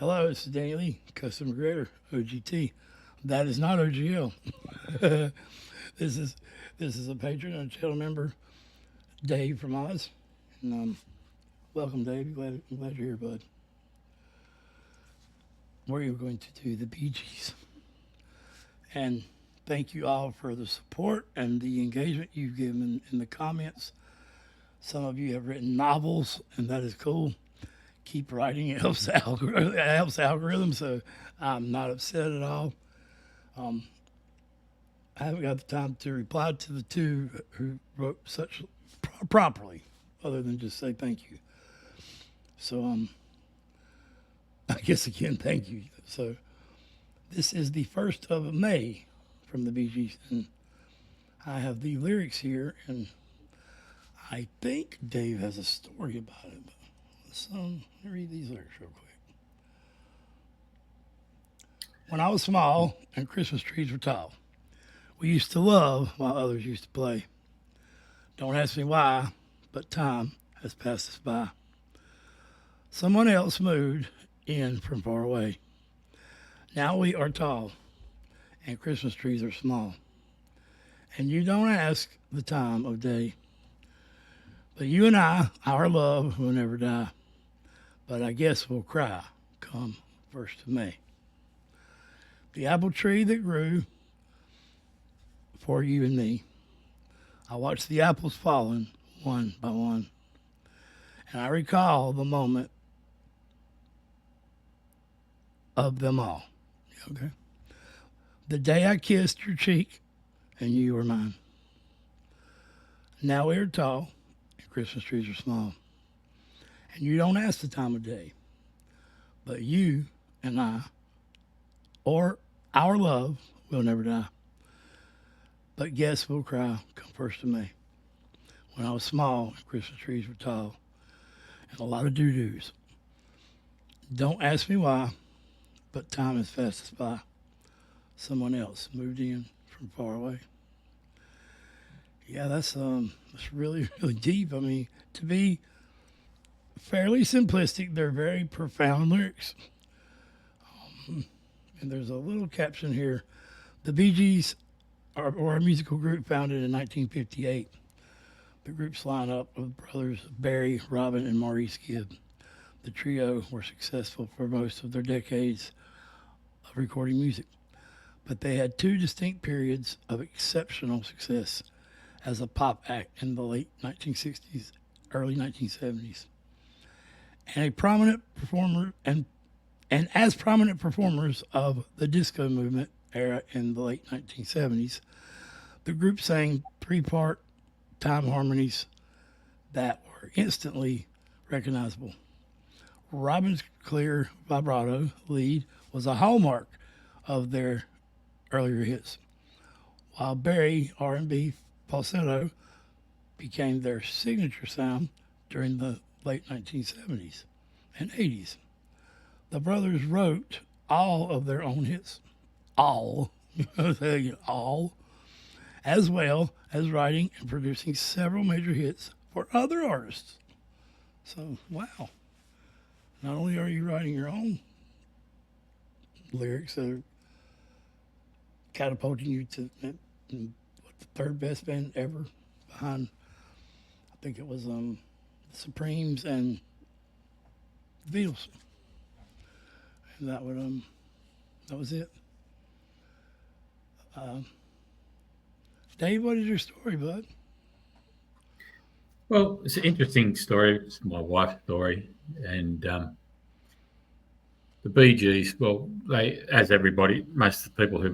Hello, this is Danny Lee, Customer Creator, OGT. That is not OGL. this is this is a patron and a channel member, Dave from Oz. And welcome, Dave. I'm glad you're here, bud. We're going to do the Bee Gees. And thank you all for the support and the engagement you've given in the comments. Some of you have written novels, and that is cool. Keep writing. It helps the algorithm, so I'm not upset at all. Um, I haven't got the time to reply to the two who wrote such properly, other than just say thank you. So I guess again, thank you. So this is the 1st of May from the Bee Gees, and I have the lyrics here, and I think Dave has a story about it. But let me read these lyrics real quick. When I was small and Christmas trees were tall, we used to love while others used to play. Don't ask me why, but time has passed us by. Someone else moved in from far away. Now we are tall and Christmas trees are small. And you don't ask the time of day. But you and I, our love will never die. But I guess we'll cry come 1st of May. The apple tree that grew for you and me. I watched the apples falling one by one. And I recall the moment of them all. Okay? The day I kissed your cheek and you were mine. Now we're tall and Christmas trees are small. And you don't ask the time of day. But you and I, or our love, will never die. But guess we'll cry come 1st of May. When I was small and Christmas trees were tall. And a lot of doo-doos. Don't ask me why, but time has passed us by. Someone else moved in from far away. Yeah, that's really, really deep. I mean, to be fairly simplistic, they're very profound lyrics. And there's a little caption here. The Bee Gees are a musical group founded in 1958. The group's lineup of brothers Barry, Robin, and Maurice Gibb. The trio were successful for most of their decades of recording music, but they had two distinct periods of exceptional success as a pop act in the late 1960s, early 1970s. And a prominent performer and as prominent performers of the disco movement era in the late 1970s, the group sang three-part time harmonies that were instantly recognizable. Robin's clear vibrato lead was a hallmark of their earlier hits, while Barry R&B falsetto became their signature sound during the late 1970s and 80s. The brothers wrote all of their own hits, all, all, as well as writing and producing several major hits for other artists. So, wow. Not only are you writing your own lyrics that are catapulting you to the third best band ever behind, I think it was the Supremes and the Beatles. And that was it. Dave, what is your story, bud? Well, it's an interesting story. It's my wife's story. And the Bee Gees, well, they, as everybody, most of the people who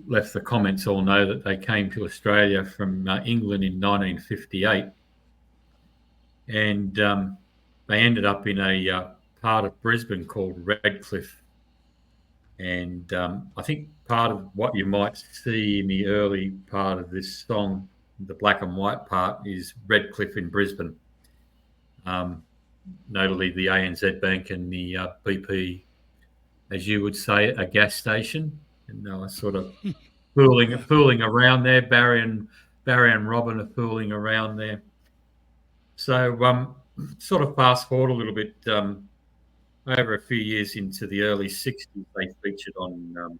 left the comments all know that they came to Australia from England in 1958. And they ended up in a part of Brisbane called Redcliffe. And I think part of what you might see in the early part of this song, the black and white part, is Redcliffe in Brisbane. Notably the ANZ Bank and the BP, as you would say, a gas station. And they were sort of fooling around there. Barry and Robin are fooling around there. So sort of fast forward a little bit. over a few years into the early 60s, they featured on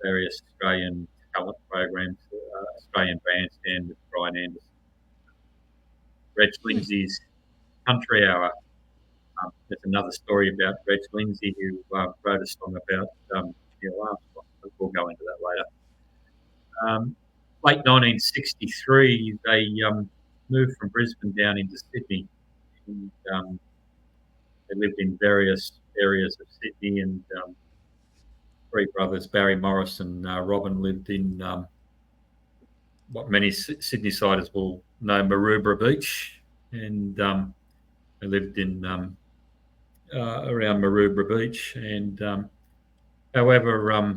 various Australian talent programs, Australian Bandstand with Brian Anderson, Reg Hmm. Lindsay's Country Hour. There's another story about Reg Lindsay who wrote a song about Neil Armstrong. We'll go into that later. Late 1963, they moved from Brisbane down into Sydney. And, they lived in various areas of Sydney, and three brothers, Barry Morris and Robin, lived in what many Sydney-siders will know, Maroubra Beach, and they lived in around Maroubra Beach. And however,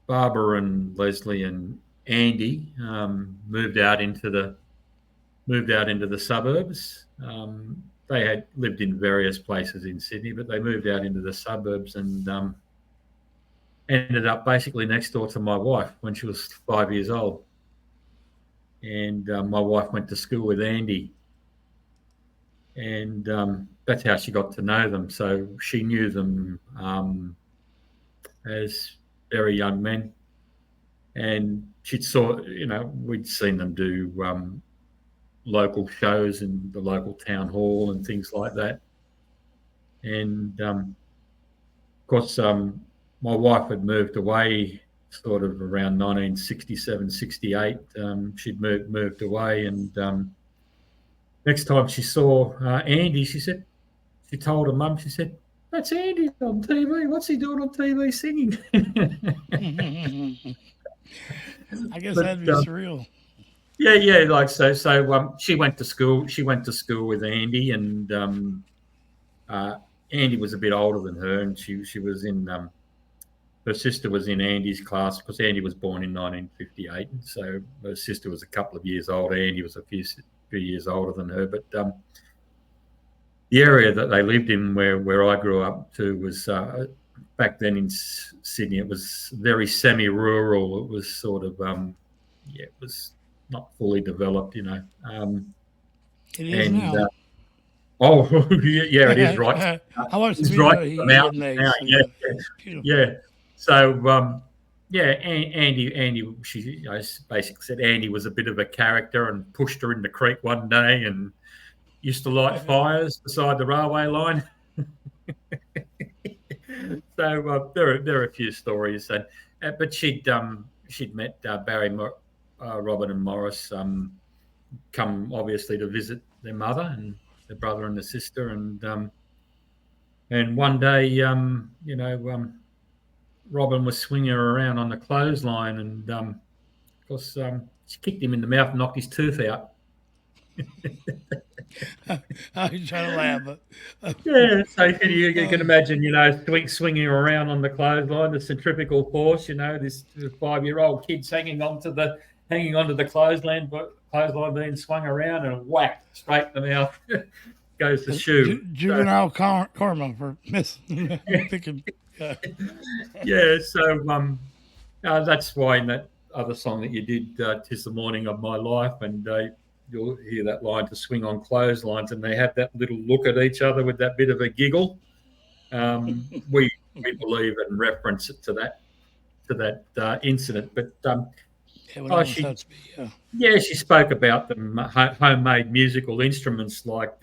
Barbara and Leslie and Andy moved out into the suburbs. They had lived in various places in Sydney, but they moved out into the suburbs and ended up basically next door to my wife when she was 5 years old. And my wife went to school with Andy, and that's how she got to know them. So she knew them as very young men, and we'd seen them do local shows in the local town hall and things like that. And of course, my wife had moved away sort of around 1967, 68. She'd moved away, and next time she saw Andy, she told her mum, she said, "That's Andy on TV. What's he doing on TV singing?" I guess But that'd be surreal. yeah, like so. So she went to school. She went to school with Andy, and uh, Andy was a bit older than her, and she was in. Her sister was in Andy's class because Andy was born in 1958, and so her sister was a couple of years older. Andy was a few years older than her, but the area that they lived in, where I grew up to, was back then in Sydney. It was very semi-rural. It was sort of it was not fully developed, It is and now. oh yeah, it is right. I watched the It's right video to the he had mountains made. now. So Yeah, yeah, it's beautiful. yeah. So yeah, Andy, she basically said Andy was a bit of a character and pushed her in the creek one day and used to light fires beside the railway line. So there are a few stories, and but she'd met Barry, Robin, and Morris, come obviously to visit their mother and their brother and the sister, and one day, Robin was swinging her around on the clothesline, and of course, she kicked him in the mouth and knocked his tooth out. I was trying to laugh, but Yeah, so you can uh, imagine, swinging around on the clothesline, the centrifugal force. This 5-year-old kid's hanging onto the clothesline being swung around and whacked straight in the mouth goes the shoe. So, juvenile karma for missing picking. Uh, yeah, so that's why in that other song that you did, "'Tis the Morning of My Life," and you'll hear that line, "to swing on clotheslines," and they have that little look at each other with that bit of a giggle. We believe and reference it to that incident. But it would oh, almost she have to be. yeah, she spoke about them homemade musical instruments like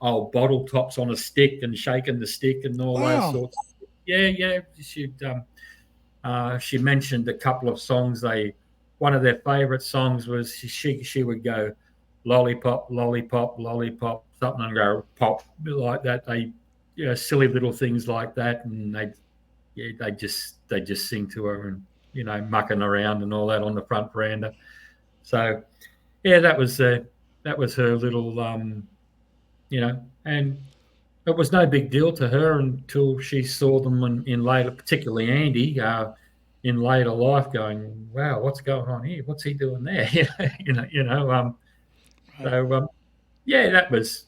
old bottle tops on a stick and shaking the stick and all those Wow. sorts. Yeah. She mentioned a couple of songs. One of their favourite songs was she would go lollipop, lollipop, lollipop, something, and go pop like that. Silly little things like that, and they just sing to her and mucking around and all that on the front veranda. So yeah, that was her little and it was no big deal to her until she saw them in later, particularly Andy, in later life, going, "Wow, what's going on here? What's he doing there?" Right. So yeah, that was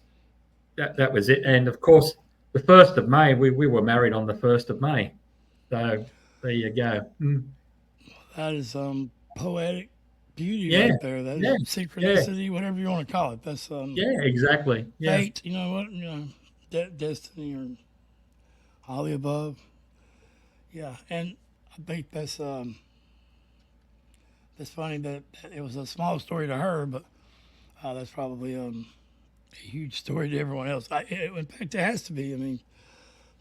it. And of course, the 1st of May, we were married on the 1st of May. So there you go. That is poetic beauty Yeah, right there. That yeah, is yeah, synchronicity, whatever you want to call it. That's yeah, exactly. Yeah, fate. You know what? Destiny or all the above. Yeah, and I think that's funny that it was a small story to her, but that's probably a huge story to everyone else. In fact, it has to be. I mean,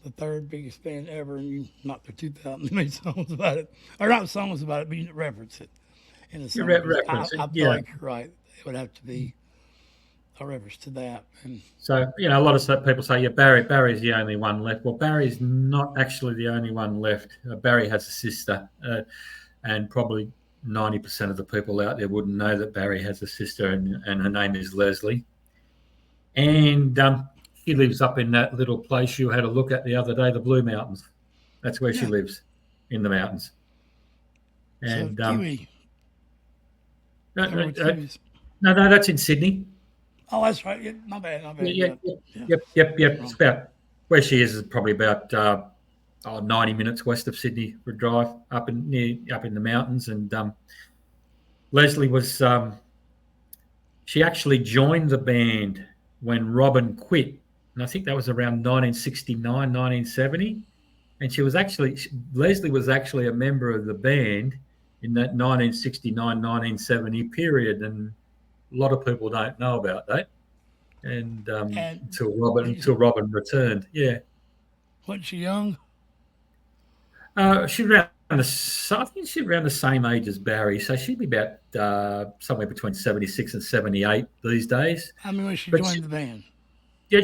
the third biggest band ever, and you knocked their tooth out and made songs about it, or not songs about it, but you reference it in the You song. reference it, I feel yeah. like you're right. It would have to be a reference to that. And So a lot of people say, yeah, Barry's the only one left. Well, Barry's not actually the only one left. Barry has a sister, and probably 90% of the people out there wouldn't know that Barry has a sister, and her name is Leslie. And she lives up in that little place you had a look at the other day, the Blue Mountains. That's where she yeah, lives, in the mountains. so And Kiwi, no, over no, with Kiwis. no, that's in Sydney. Oh, that's right. Yeah, my bad. My bad. Yeah, Yeah, yeah, yeah. yep. It's Wrong. about where she is probably about 90 minutes west of Sydney for a drive up in the mountains. And Leslie was she actually joined the band when Robin quit, and I think that was around 1969, 1970. And Leslie was actually a member of the band in that 1969, 1970 period, and a lot of people don't know about that. And And until Robin returned, yeah. wasn't she young? She's around I think she's around the same age as Barry, so she'd be about somewhere between 76 and 78 these days. I mean, when she But she, joined the band. yeah,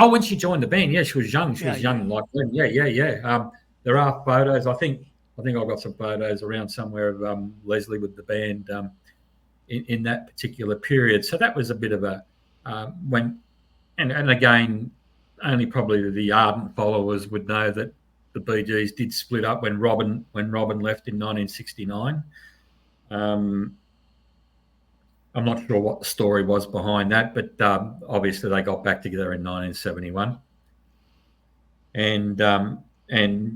when she joined the band, yeah, she was young. She Yeah, was yeah. young like then. Yeah. There are photos. I think I've got some photos around somewhere of Leslie with the band in that particular period. So that was a bit of a when and again, only probably the ardent followers would know that the Bee Gees did split up when Robin left in 1969. Um, I'm not sure what the story was behind that, but obviously they got back together in 1971, and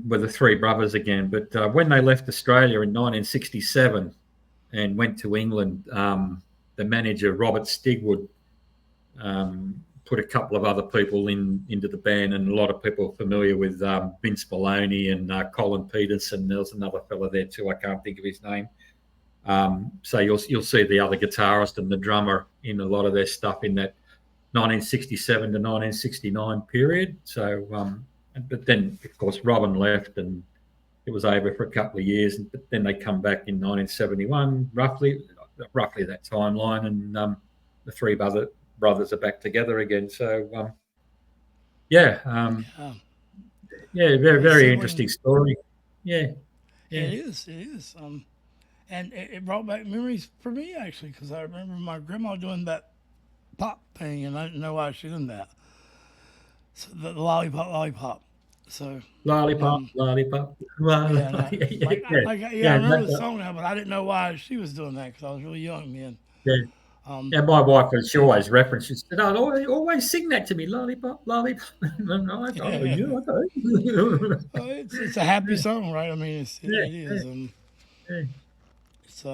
were the three brothers again. But when they left Australia in 1967 and went to England, the manager Robert Stigwood put a couple of other people into the band, and a lot of people are familiar with Vince Maloney and Colin Peterson. There was another fella there too. I can't think of his name. So you'll see the other guitarist and the drummer in a lot of their stuff in that 1967 to 1969 period. So, but then of course Robin left, and it was over for a couple of years. But then they come back in 1971, roughly that timeline, and the three brothers are back together again. So yeah, Yeah. yeah, very Well, very sibling. interesting story. Yeah, yeah, It is. It is. And it brought back memories for me actually, because I remember my grandma doing that pop thing, and I didn't know why she did that. So the lollipop, lollipop. So, lollipop, um, lollipop, yeah, lollipop. now, I Yeah, remember the song now, but I didn't know why she was doing that because I was really young then. yeah. Um, Yeah, my wife, she always references, said, "Oh, always sing that to me, lollipop, lollipop." And I go, "Oh, yeah, yeah, okay." well, it's a happy song, right? I mean, Yeah, it yeah, is. yeah, It's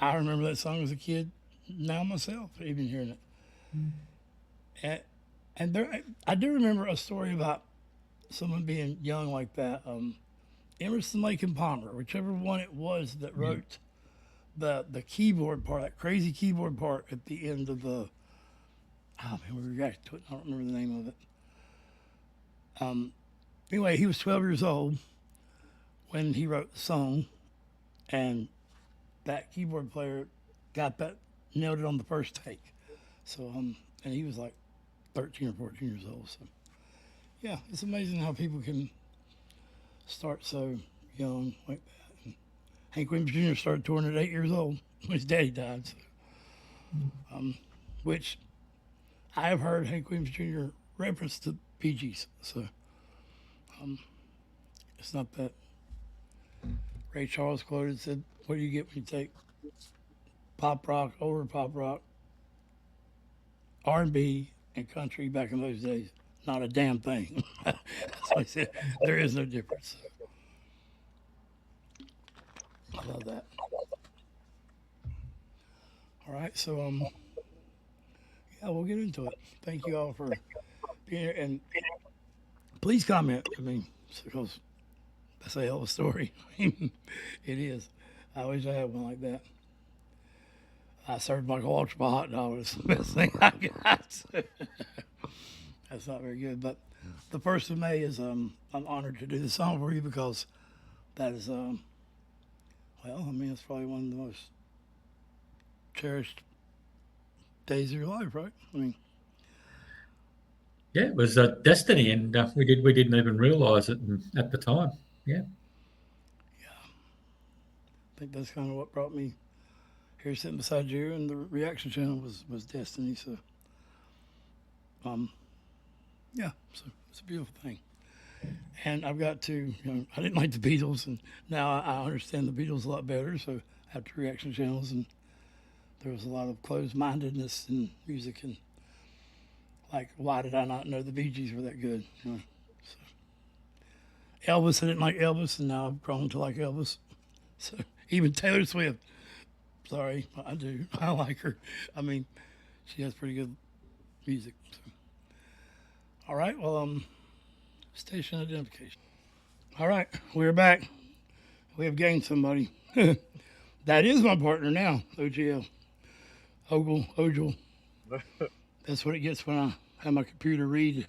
I remember that song as a kid. Now myself, even hearing it, and, and there, I do remember a story about someone being young like that. Emerson, Lake and Palmer, whichever one it was that yeah. wrote the keyboard part, that crazy keyboard part at the end of the. Oh man, we reacted to it. I don't remember the name of it. Um, anyway, he was 12 years old when he wrote the song, and that keyboard player got that nailed it on the first take. So and he was like 13 or 14 years old. So yeah, it's amazing how people can start so young like that. And Hank Williams Jr. started touring at 8 years old when his daddy died. So, which I have heard Hank Williams Jr. reference to PGs. So it's not that Ray Charles quoted said, "What do you get when you take pop rock, older pop rock, R&B, and country back in those days? Not a damn thing." That's what I said. There is no difference. I love that. All right, so yeah, we'll get into it. Thank you all for being here. And please comment. I mean, because that's a hell of a story. It is. I wish I had one like that. I served my culture by hot dog. It's the best thing I got. That's not very good. But the 1st of May is, I'm honored to do the song for you because that is, well, I mean, it's probably one of the most cherished days of your life, right? I mean, Yeah, it was destiny, and we didn't even realise it at the time. Yeah. I think that's kind of what brought me here, sitting beside you, and the reaction channel was destiny. So, yeah, so it's a beautiful thing. And I've got to, I didn't like the Beatles, and now I understand the Beatles a lot better. So after reaction channels, and there was a lot of closed-mindedness in music, and like, why did I not know the Bee Gees were that good? So, Elvis, I didn't like Elvis, and now I've grown to like Elvis. So even Taylor Swift, sorry, I do, I like her. I mean, she has pretty good music. So. All right, well, station identification. All right, we're back. We have gained somebody. That is my partner now, OGL. Ogil. That's what it gets when I have my computer read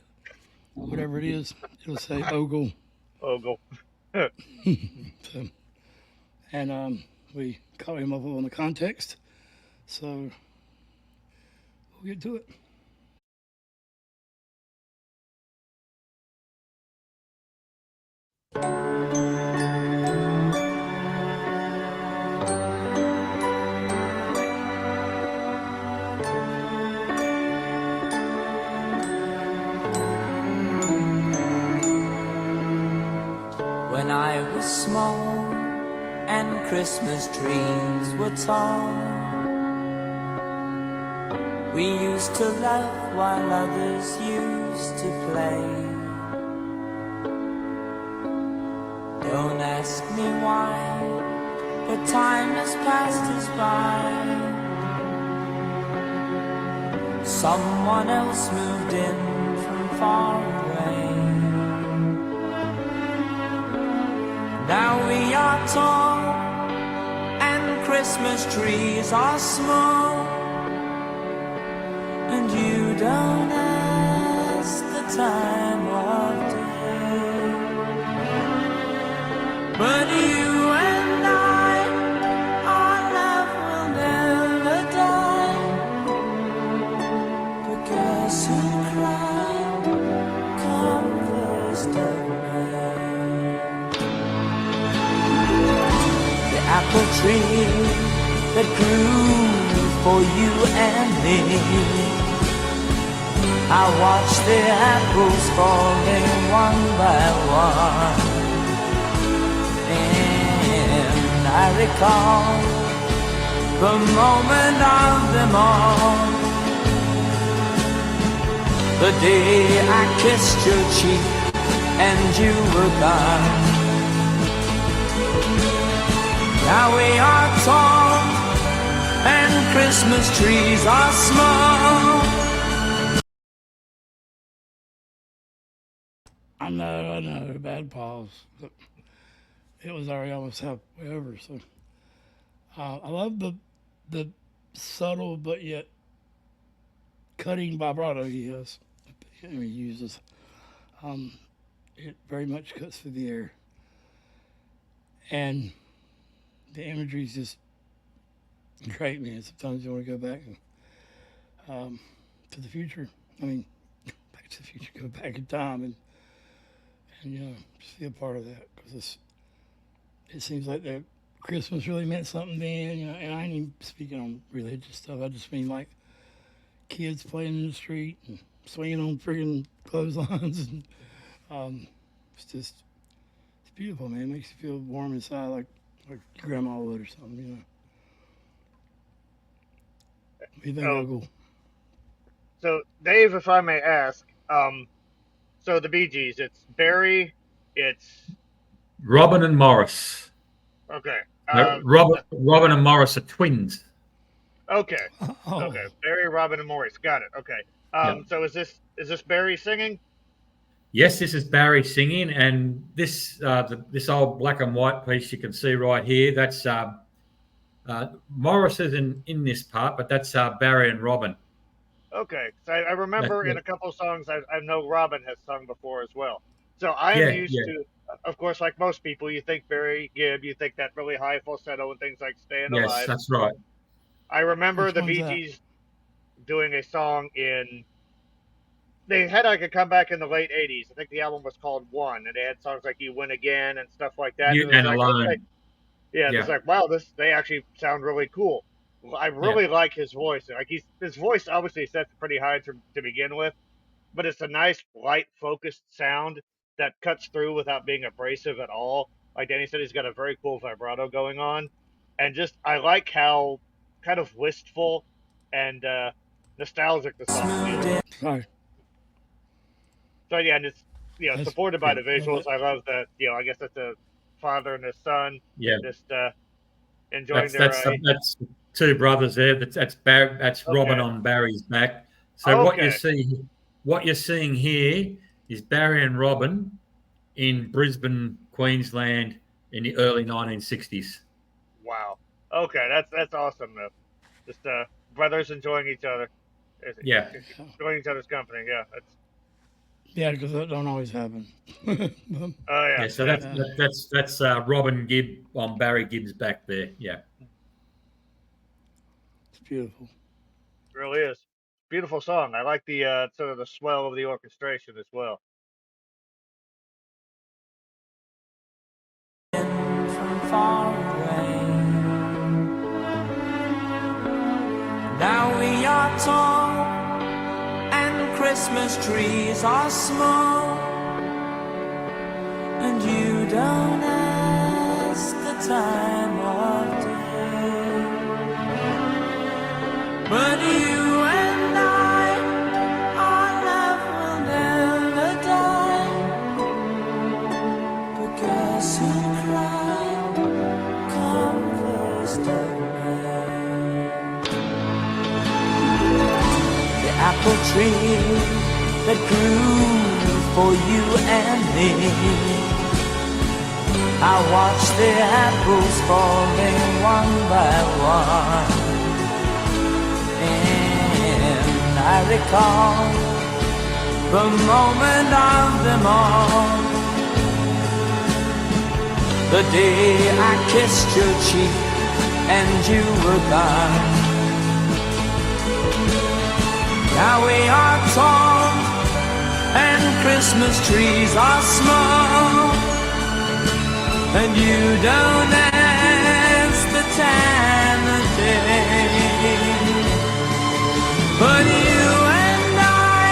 whatever it is. It'll say Ogle. Ogle. So, and we caught him up on the context. So we'll get to it. When I was small and Christmas trees were tall, we used to laugh while others used to play. Don't ask me why, but time has passed us by. Someone else moved in from far away. Now we are tall and Christmas trees are small, and you don't ask the time of day. But you and I, our love will never die. But guess who cried come 1st of May? The apple tree that grew for you and me, I watched the apples falling one by one, and I recall the moment of them all, the day I kissed your cheek and you were gone. Now we are tall and Christmas trees are small. I know, bad pause. But it was already almost halfway over. So I love the subtle but yet cutting vibrato he has. He uses. It very much cuts through the air, and the imagery is just great, man. Sometimes you want to go back and to the future. I mean, back to the future. Go back in time and just be a part of that, because it seems like that Christmas really meant something then. And I ain't even speaking on religious stuff. I just mean like kids playing in the street and swinging on friggin' clotheslines, and it's beautiful, man. It makes you feel warm inside, like your grandma would or something, What do you think, Uncle? So, Dave, if I may ask, so the Bee Gees, it's Barry, it's Robin and Morris. okay. Robin and Morris are twins. Okay. Oh. Okay. Barry, Robin, and Maurice. Got it. Okay. So is this Barry singing? Yes, this is Barry singing, and this old black and white piece you can see right here. That's Morris is in this part, but that's Barry and Robin. Okay, so I That, remember yeah, in a couple songs I know Robin has sung before as well. So I'm yeah, used yeah. to, of course, like most people, you think Barry Gibb, you think that really high falsetto and things like "Staying Yes, Alive." that's right. I remember Which the one's Bee that? Gees doing a song in. They had like a comeback in the late '80s. I think the album was called One, and they had songs like "You Win Again" and stuff like that. You And it was and like, okay, alone. yeah, it's Yeah, like, wow, they actually sound really cool. I yeah, really like his voice. Like his voice obviously sets pretty high to begin with, but it's a nice light focused sound that cuts through without being abrasive at all. Like Danny said, he's got a very cool vibrato going on, and just I like how kind of wistful and nostalgic the song feels. Sorry. So yeah, and it's That's supported by yeah, the love visuals. it. I love that. I guess that's a father and his son yeah. just enjoying That's their. that's that's two brothers there. That's Robin Okay, on Barry's back. So okay, what you're seeing here is Barry and Robin in Brisbane, Queensland, in the early 1960s. wow, okay, that's awesome though. Just brothers enjoying each other, Yeah, enjoying each other's company. Yeah, that's Yeah, because that don't always happen. oh yeah, yeah. So yeah, Yeah, that's Robin Gibb on Barry Gibb's back there. Yeah, it's beautiful. it really is. Beautiful song. I like the sort of the swell of the orchestration as well. from far away. Now we are tall and Christmas trees are small, and you don't ask the time of day. But you and I, our love will never die, because who cried come first of May. The apple tree that grew for you and me, I watched the apples falling one by one, and I recall the moment of them all, the day I kissed your cheek and you were gone. Now we are tall and Christmas trees are small, and you don't ask the time of day. But you and I,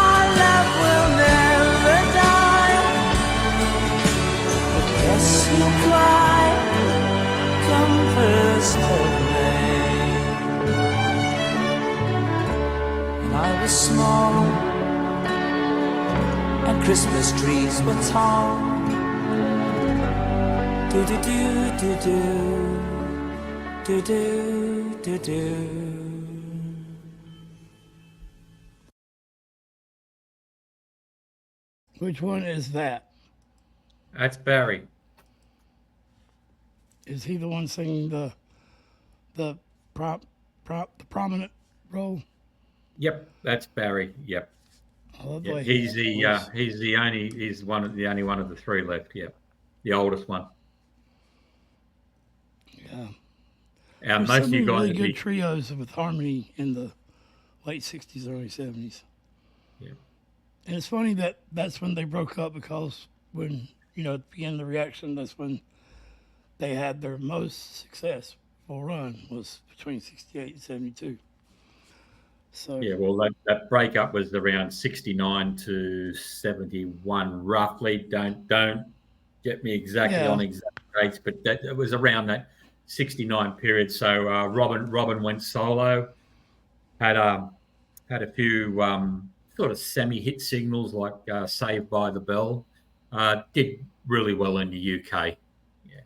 our love will never die. But guess who cried come first of May? And I was small, and Christmas trees were tall. Do do do do do do do do. Which one is that? that's Barry. Is he the one singing the the prominent role? Yep, that's Barry. Yep. I love the Yeah, way he's voice. the only one of the three left. Yep, the oldest one. Yeah. And There's so most of you many guys really would good be. trios with harmony in the late '60s, early '70s. Yeah. And it's funny that that's when they broke up, because when at the beginning of the reaction, that's when they had their most successful run, was between '68 and '72. So Yeah, well, that breakup was around 69 to 71, roughly. Don't get me exactly on yeah, exact dates, but that it was around that 69 period. So Robin went solo, had had a few sort of semi-hit singles like "Saved by the Bell." Did really well in the UK. Yeah,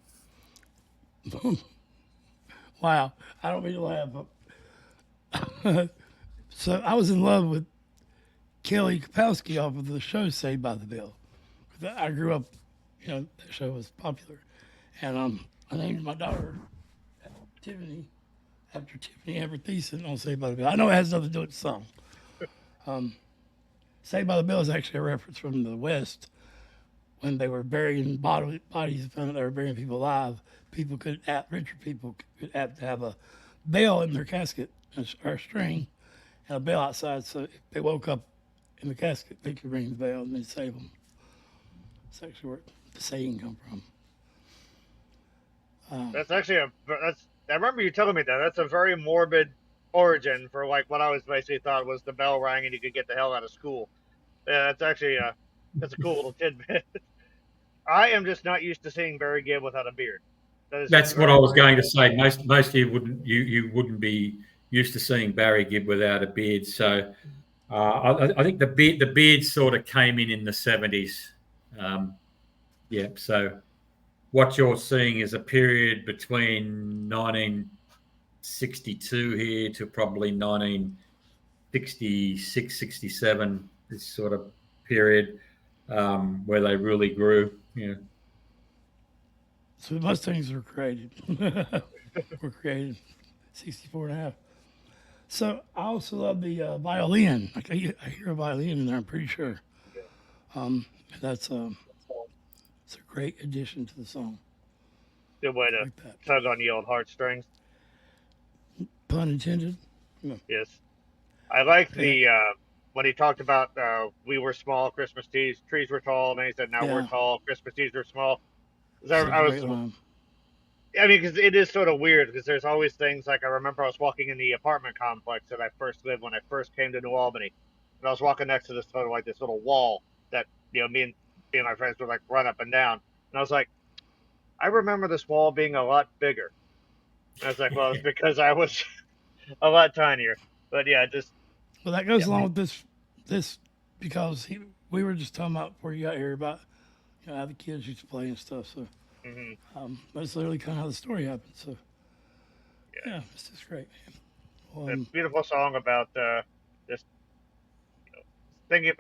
wow. I don't mean to laugh, but So I was in love with Kelly Kapowski off of the show Saved by the Bell. I grew up, that show was popular, and I named my daughter Tiffany after Tiffany Amber Thiessen on Saved by the Bell. I know it has nothing to do with the song. Saved by the Bell is actually a reference from the West when they were burying bodies, found out they were burying people alive. Richer people could opt to have a bell in their casket or a string and a bell outside, so if they woke up in the casket, they could ring the bell and they'd save them. That's actually where the saying come from. That's actually I remember you telling me that. That's a very morbid origin for like what I was basically thought was the bell rang and you could get the hell out of school. Yeah, that's actually that's a cool little tidbit. I am just not used to seeing Barry Gibb without a beard. That is just That's what very I was weird. going to say. Most of you wouldn't be used to seeing Barry Gibb without a beard. So I think the beard sort of came in the 70s. Yeah. So what you're seeing is a period between 1962 here to probably 1966, 67. This sort of period where they really grew. Yeah. So Mustangs were created. were created 64 and a half. So I also love the violin. Like I hear a violin in there, I'm pretty sure. That's it's a great addition to the song. Good way I to like that. tug on the old heartstrings. Pun intended. Yeah. Yes. I liked Yeah. the when he talked about we were small, Christmas trees were tall, and then he said now we're Yeah. tall, Christmas trees were small. 'Cause Such I a was great line. I mean, because it is sort of weird because there's always things like I remember I was walking in the apartment complex that I first lived when I first came to New Albany, and I was walking next to this sort of like this little wall that me and my friends would like run up and down, and I was like, I remember this wall being a lot bigger. And I was like, well, it's because I was a lot tinier, but yeah, just Well, that goes Yeah. along with this because we were just talking about before you got here about how the kids used to play and stuff. So mhm, that's literally kind of how the story happened. So yeah, it's just great, man. Well, a beautiful song about just thinking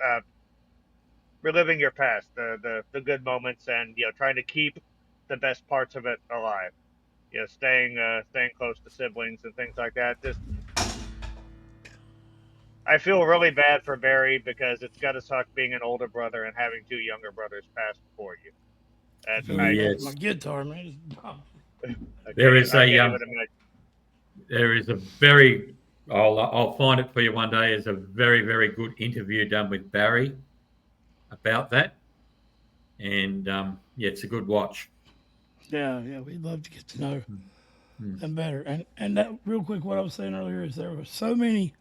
reliving your past, the good moments, and trying to keep the best parts of it alive. Staying close to siblings and things like that. Just I feel really bad for Barry because it's got to suck being an older brother and having two younger brothers pass before you. I And feel I like Yes. my guitar, man. There is I a can't even imagine. there is a very I'll find it for you one day. There's a very good interview done with Barry about that, and yeah, it's a good watch. Yeah, we'd love to get to know Mm. them better. And that real quick, what I was saying earlier is there were so many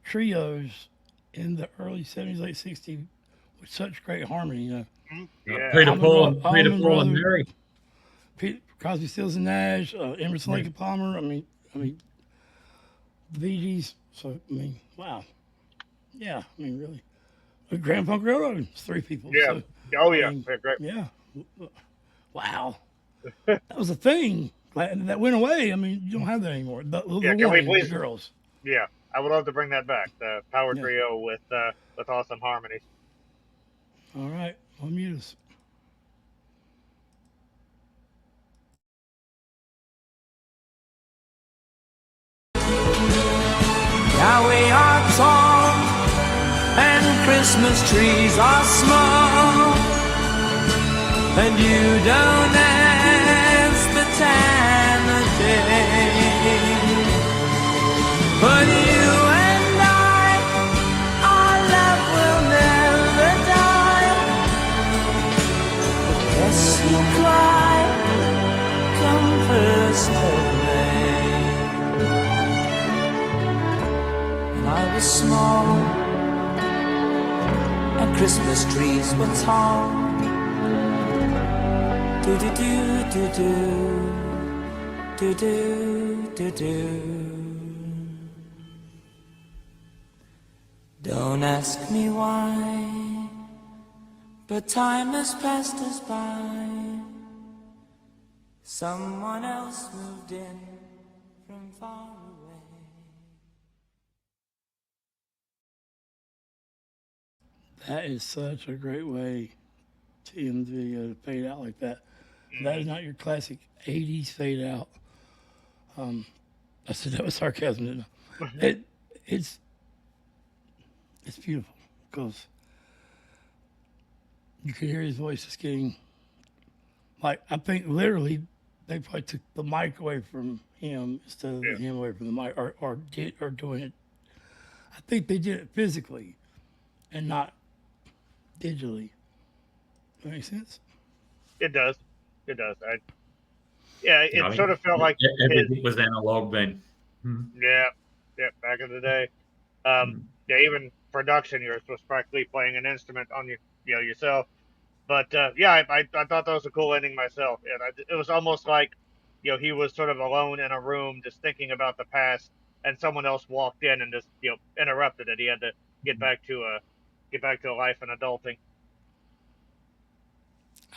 trios in the early '70s, late '60s with such great harmony. Yeah, Peter, Allman Paul, and Brothers, Mary. Crosby, Stills and Nash, Emerson, Yeah. Lake and Palmer. I mean, the Bee Gees. So wow. Yeah, really. Grand Funk Railroad. It's three people. yeah. So Oh I yeah, mean, they're great. yeah. Wow. That was a thing that went away. I mean, you don't have that anymore. The Yeah, can we one, the please? girls. Yeah, I would love to bring that back. The power Yeah. trio with awesome harmonies. All right. I'll mute us. Now we are tall and Christmas trees are small, and you don't ask the time of day. But you and I, our love will never die. But yes, you cry, come first of May. And I was small, and Christmas trees were tall. Do do do do do do do do do. Don't ask me why, but time has passed us by. Someone else moved in from far away. That is such a great way to end the video, to fade out like that. That is not your classic 80s fade out. I said that was sarcasm, didn't I? It's beautiful because you could hear his voice just getting, like, I think literally they probably took the mic away from him instead of him away from the mic, or doing it. I think they did it physically and not digitally. That makes sense? It does. It does. I It mean, sort of felt like everything was analog then. yeah, back in the day. Even production, you're supposed to practically playing an instrument on yourself. But I thought that was a cool ending myself, and it was almost like he was sort of alone in a room just thinking about the past, and someone else walked in and just interrupted it. He had to get back to life and adulting.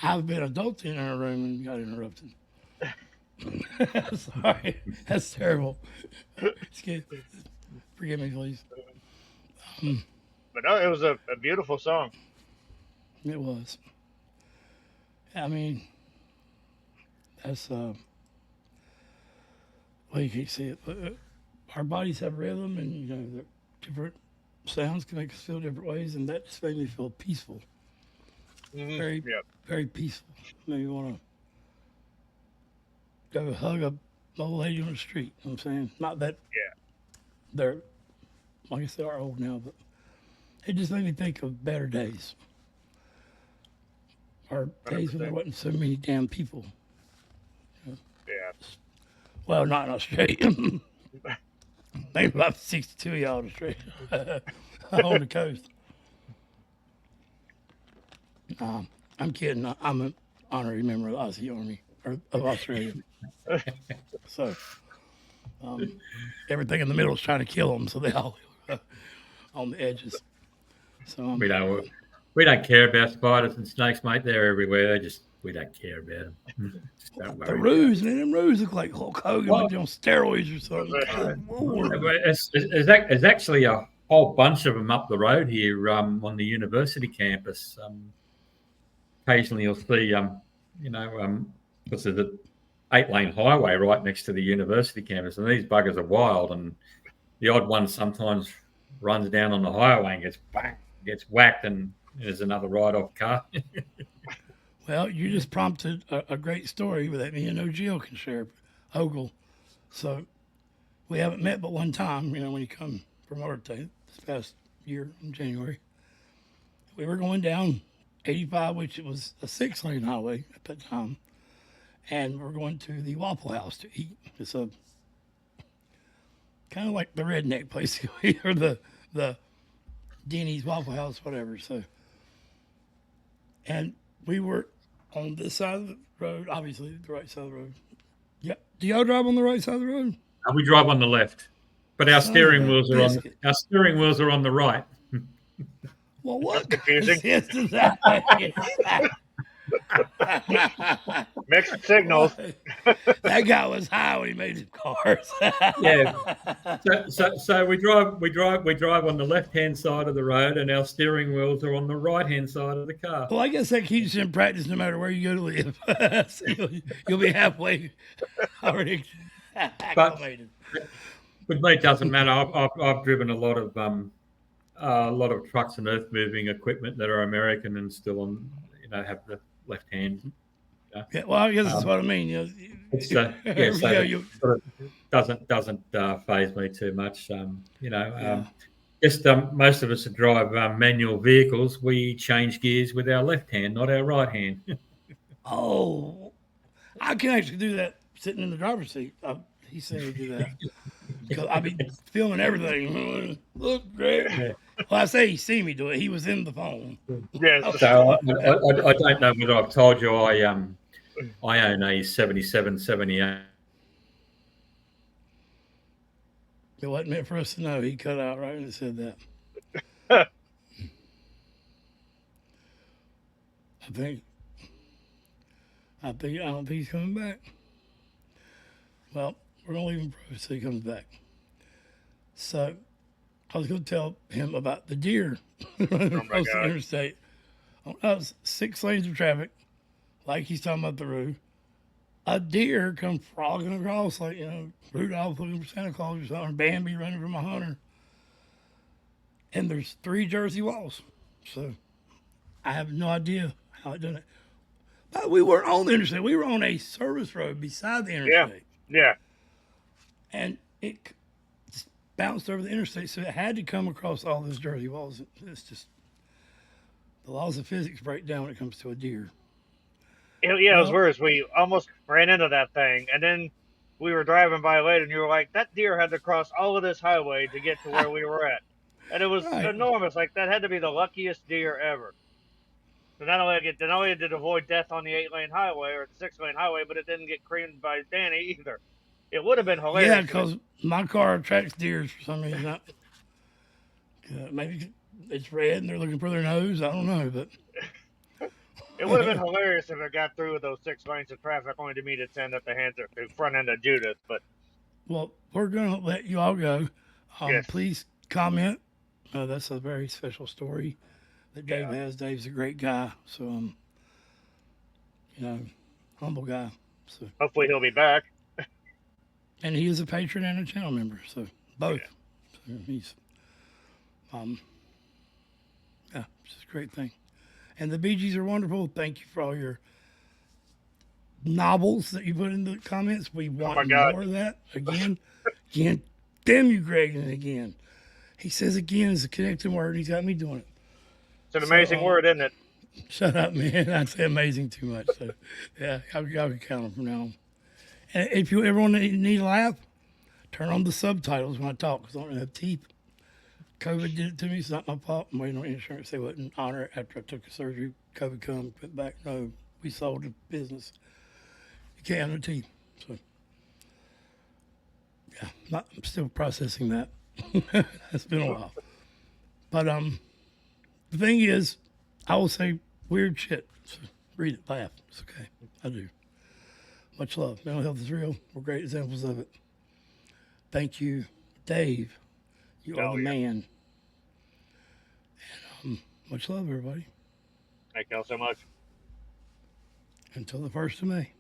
I've been adulting in a room and got interrupted. Sorry, that's terrible. Forgive me, please. But no, it was a beautiful song. It was. I mean, that's well, you can't see it, but our bodies have rhythm, and the different sounds can make us feel different ways, and that just made me feel peaceful. Very, very peaceful. Made me want to go hug a old lady on the street. You know what I'm saying? Not that they're, like I said, are old now, but it just made me think of better days. Or days when there wasn't so many damn people. Yeah. Well, not in Australia. Maybe about 62 of y'all in Australia. On the coast. I'm kidding. I'm an honorary member of the Aussie Army, or of Australia. So, everything in the middle is trying to kill them, so they all on the edges. So we don't care about spiders and snakes, mate. They're everywhere. We don't care about them. Just don't worry. The roos, man, them roos look like Hulk Hogan on steroids or something. There's actually a whole bunch of them up the road here on the university campus. Occasionally you'll see, because there's an 8-lane highway right next to the university campus, and these buggers are wild, and the odd one sometimes runs down on the highway and gets whacked, and there's another ride-off car. Well, you just prompted a great story that me and O'Geo can share, Ogle. So we haven't met but one time, when you come from Arte this past year in January. We were going down 85, which was a 6-lane highway at that time, and we're going to the Waffle House to eat. It's a kind of like the redneck place, or the Denny's Waffle House, whatever. So, and we were on this side of the road, obviously the right side of the road. Yeah, do y'all drive on the right side of the road? We drive on the left, but our steering wheels are on the right. Well, what confusing? Does that Mixed signals. That guy was high when he made his cars. Yeah. So we drive on the left-hand side of the road, and our steering wheels are on the right-hand side of the car. Well, I guess that keeps you in practice no matter where you go to live. So you'll be halfway already acclimated. With me, it doesn't matter. I've driven a lot of trucks and earth-moving equipment that are American and still on, have the left hand. Yeah, well, I guess that's what I mean. It sort of doesn't faze me too much. Just most of us that drive manual vehicles, we change gears with our left hand, not our right hand. Oh, I can actually do that sitting in the driver's seat. He said to do that because I'll be filming everything. Look great. Yeah. Well, I say he see me do it. He was in the phone. Yes. So I don't know whether I've told you I own a 77, 78. It wasn't meant for us to know. He cut out right when it said that. I don't think he's coming back. Well, we're gonna leave him so he comes back. So I was going to tell him about the deer running Oh my across the God. interstate. That was 6 lanes of traffic, like he's talking about the road. A deer come frolicking across like, Rudolph looking for Santa Claus or something, Bambi running from a hunter. And there's 3 Jersey walls. So I have no idea how it done it. But we weren't on the interstate. We were on a service road beside the Yeah. interstate. Yeah. And it just bounced over the interstate, so it had to come across all those Jersey walls. It's just the laws of physics break down when it comes to a deer. It was Well, worse. We almost ran into that thing, and then we were driving by later, and you were like, "That deer had to cross all of this highway to get to where we were at," and it was right. enormous. Like that had to be the luckiest deer ever. So not only did it avoid death on the 8-lane highway or the 6-lane highway, but it didn't get creamed by Danny either. It would have been Yeah, hilarious if it. because my car attracts deers for some reason. Maybe it's red and they're looking for their nose. I don't know, but It would have been hilarious if it got through with those 6 lanes of traffic, only to meet its end at the front end of Judith. But well, we're gonna let you all go. yes, Please comment. That's a very special story that Dave yeah. has. Dave's a great guy, so humble guy. So, Hopefully he'll be back. and he is a patron and a channel member, so both. Yeah. So he's, yeah, it's just a great thing. And the Bee Gees are wonderful. Thank you for all your novels that you put in the comments. We my want God. more of that. Again, damn you, Greg, and again. He says again is a connecting word. He's got me doing it. It's an amazing word, isn't it? Shut up, man. I'd say amazing too much. So, yeah, y'all can count them from now on. And if you ever want to need a laugh, turn on the subtitles when I talk because I don't have teeth. COVID did it to me. It's not my fault. I'm waiting on insurance. They wouldn't honor it after I took a surgery. COVID come, went back. No, we sold the business. You can't have no teeth. So, yeah, I'm still processing that. It's been a while. But the thing is, I will say weird shit. So read it, laugh. It's okay. I do. Much love. Mental health is real. We're great examples of it. Thank you, Dave. You are the man. And much love, everybody. Thank y'all so much. Until the 1st of May.